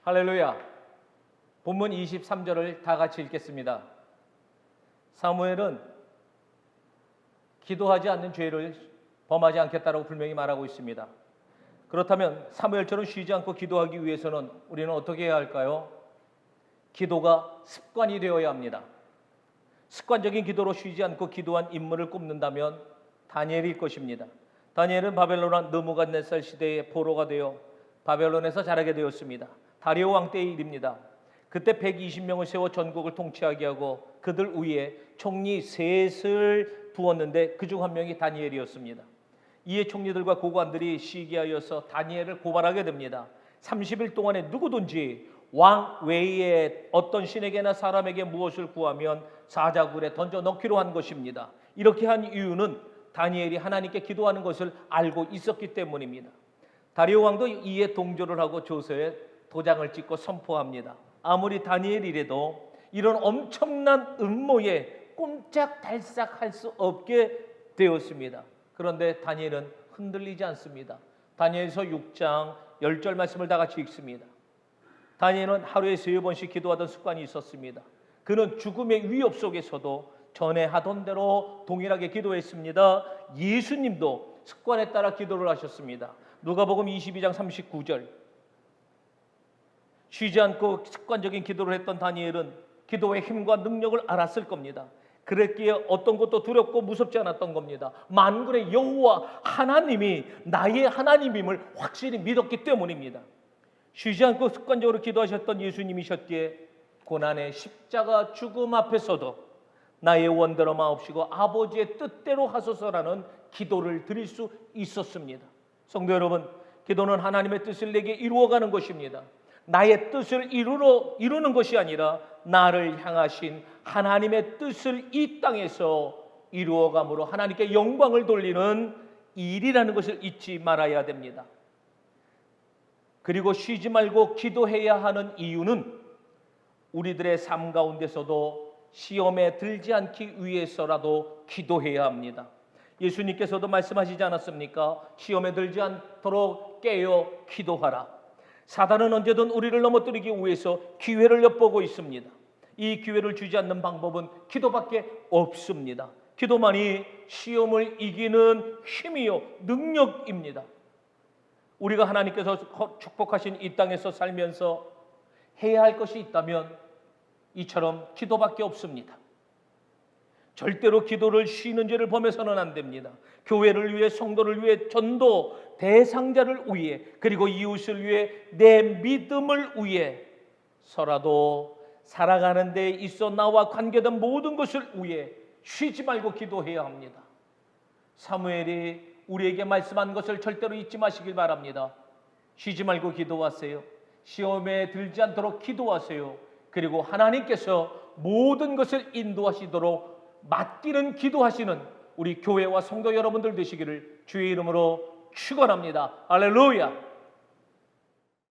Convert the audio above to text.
할렐루야. 본문 23절을 다 같이 읽겠습니다. 사무엘은 기도하지 않는 죄를 범하지 않겠다라고 분명히 말하고 있습니다. 그렇다면 사무엘처럼 쉬지 않고 기도하기 위해서는 우리는 어떻게 해야 할까요? 기도가 습관이 되어야 합니다. 습관적인 기도로 쉬지 않고 기도한 인물을 꼽는다면 다니엘일 것입니다. 다니엘은 바벨론 느부갓네살 시대의 포로가 되어 바벨론에서 자라게 되었습니다. 다리오 왕 때의 일입니다. 그때 120명을 세워 전국을 통치하게 하고 그들 위에 총리 셋을 부었는데 그중 한 명이 다니엘이었습니다. 이에 총리들과 고관들이 시기하여서 다니엘을 고발하게 됩니다. 30일 동안에 누구든지 왕 외에 어떤 신에게나 사람에게 무엇을 구하면 사자굴에 던져 넣기로 한 것입니다. 이렇게 한 이유는 다니엘이 하나님께 기도하는 것을 알고 있었기 때문입니다. 다리오 왕도 이에 동조를 하고 조서에 도장을 찍고 선포합니다. 아무리 다니엘이라도 이런 엄청난 음모에 꼼짝달싹할 수 없게 되었습니다. 그런데 다니엘은 흔들리지 않습니다. 다니엘서 6장 10절 말씀을 다 같이 읽습니다. 다니엘은 하루에 3번씩 기도하던 습관이 있었습니다. 그는 죽음의 위협 속에서도 전에 하던 대로 동일하게 기도했습니다. 예수님도 습관에 따라 기도를 하셨습니다. 누가복음 22장 39절. 쉬지 않고 습관적인 기도를 했던 다니엘은 기도의 힘과 능력을 알았을 겁니다. 그랬기에 어떤 것도 두렵고 무섭지 않았던 겁니다. 만군의 여호와 하나님이 나의 하나님임을 확실히 믿었기 때문입니다. 쉬지 않고 습관적으로 기도하셨던 예수님이셨기에 고난의 십자가 죽음 앞에서도 나의 원대로 마옵시고 아버지의 뜻대로 하소서라는 기도를 드릴 수 있었습니다. 성도 여러분, 기도는 하나님의 뜻을 내게 이루어가는 것입니다. 나의 뜻을 이루는 것이 아니라 나를 향하신 하나님의 뜻을 이 땅에서 이루어감으로 하나님께 영광을 돌리는 일이라는 것을 잊지 말아야 됩니다. 그리고 쉬지 말고 기도해야 하는 이유는 우리들의 삶 가운데서도 시험에 들지 않기 위해서라도 기도해야 합니다. 예수님께서도 말씀하시지 않았습니까? 시험에 들지 않도록 깨어 기도하라. 사단은 언제든 우리를 넘어뜨리기 위해서 기회를 엿보고 있습니다. 이 기회를 주지 않는 방법은 기도밖에 없습니다. 기도만이 시험을 이기는 힘이요 능력입니다. 우리가 하나님께서 축복하신 이 땅에서 살면서 해야 할 것이 있다면 이처럼 기도밖에 없습니다. 절대로 기도를 쉬는 죄를 범해서는 안 됩니다. 교회를 위해, 성도를 위해, 전도 대상자를 위해, 그리고 이웃을 위해, 내 믿음을 위해서라도 살아가는 데 있어 나와 관계된 모든 것을 위해 쉬지 말고 기도해야 합니다. 사무엘이 우리에게 말씀한 것을 절대로 잊지 마시길 바랍니다. 쉬지 말고 기도하세요. 시험에 들지 않도록 기도하세요. 그리고 하나님께서 모든 것을 인도하시도록 맡기는 기도하시는 우리 교회와 성도 여러분들 되시기를 주의 이름으로 축원합니다. 할렐루야.